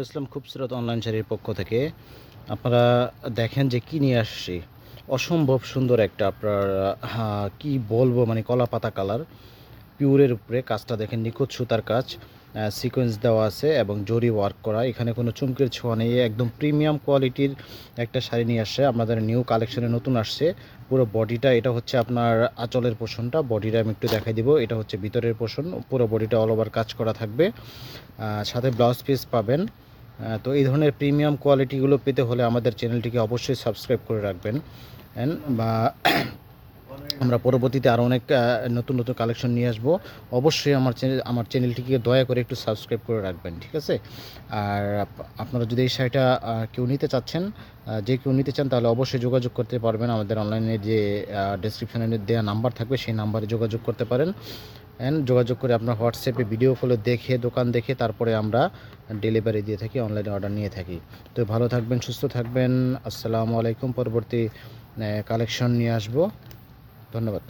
ইসলাম খুবসুরত online শাড়ির পক্ষ থেকে আপনারা দেখেন যে কি নিয়ে আসছি। অসম্ভব সুন্দর একটা আপনার কি বলবো, মানে কলা পাতা কালার পিওরের উপরে কাজটা দেখেন, নিখুঁত সুতার কাজ, সিকোয়েন্স দেওয়া আছে এবং জরি ওয়ার্ক করা। এখানে কোনো চুমকির ছোঁয়া নেই, একদম প্রিমিয়াম কোয়ালিটির একটা শাড়ি নিয়ে আসছে আমাদের নিউ কালেকশনে, নতুন আসছে। পুরো বডিটা, এটা হচ্ছে আপনার আঁচলের পোষণটা, বডিটা আমি একটু দেখাই দিব। এটা হচ্ছে ভিতরের পোষণ, পুরো বডিটা অল ওভার কাজ করা থাকবে, সাথে ব্লাউজ পিস পাবেন। তো এই ধরনের প্রিমিয়াম কোয়ালিটিগুলো পেতে হলে আমাদের চ্যানেলটিকে অবশ্যই সাবস্ক্রাইব করে রাখবেন। বা আমরা পরবর্তীতে আরও অনেক নতুন নতুন কালেকশন নিয়ে আসবো। অবশ্যই আমার চ্যানেলটিকে দয়া করে একটু সাবস্ক্রাইব করে রাখবেন, ঠিক আছে? আর আপনারা যদি এই শাড়িটা কেউ নিতে চাচ্ছেন, যে কেউ নিতে চান, তাহলে অবশ্যই যোগাযোগ করতে পারবেন। আমাদের অনলাইনে যে ডেসক্রিপশনে দেওয়া নাম্বার থাকবে, সেই নাম্বারে যোগাযোগ করতে পারেন। যোগাযোগ করে আপনার হোয়াটসঅ্যাপে ভিডিও কলে দেখে, দোকান দেখে, তারপরে আমরা ডেলিভারি দিয়ে থাকি, অনলাইনে অর্ডার নিয়ে থাকি। তো ভালো থাকবেন, সুস্থ থাকবেন। আসসালামু আলাইকুম। পরবর্তী কালেকশন নিয়ে আসবো। ধন্যবাদ।